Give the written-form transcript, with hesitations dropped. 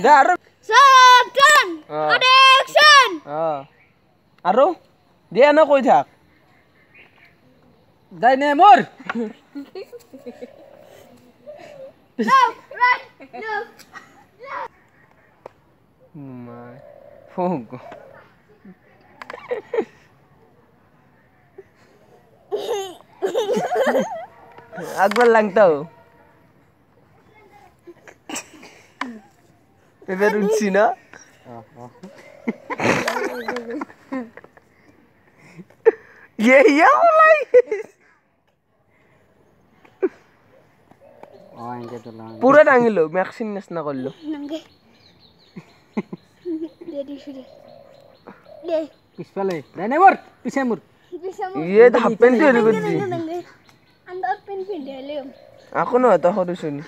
দে আৰু Satan! Addiction! আৰু দিয়া ন কৈ থাক যাই নে মোৰ No, right, no. my phone Akbar lang tau Ever unsi na Yeah mulai এনেকে তোলা পুরা ডাঙিলো ম্যাক্সিন নেস না করলো Nangge. Dedi sudah. Deh. পিছফালে যাই নে মোৰ পিছে মোৰ Bisa mau. ইয়ে হাফ প্যান্ট তৈরি করছি Nangge. Anda pen pindah lem. aku no ta হরু শুনি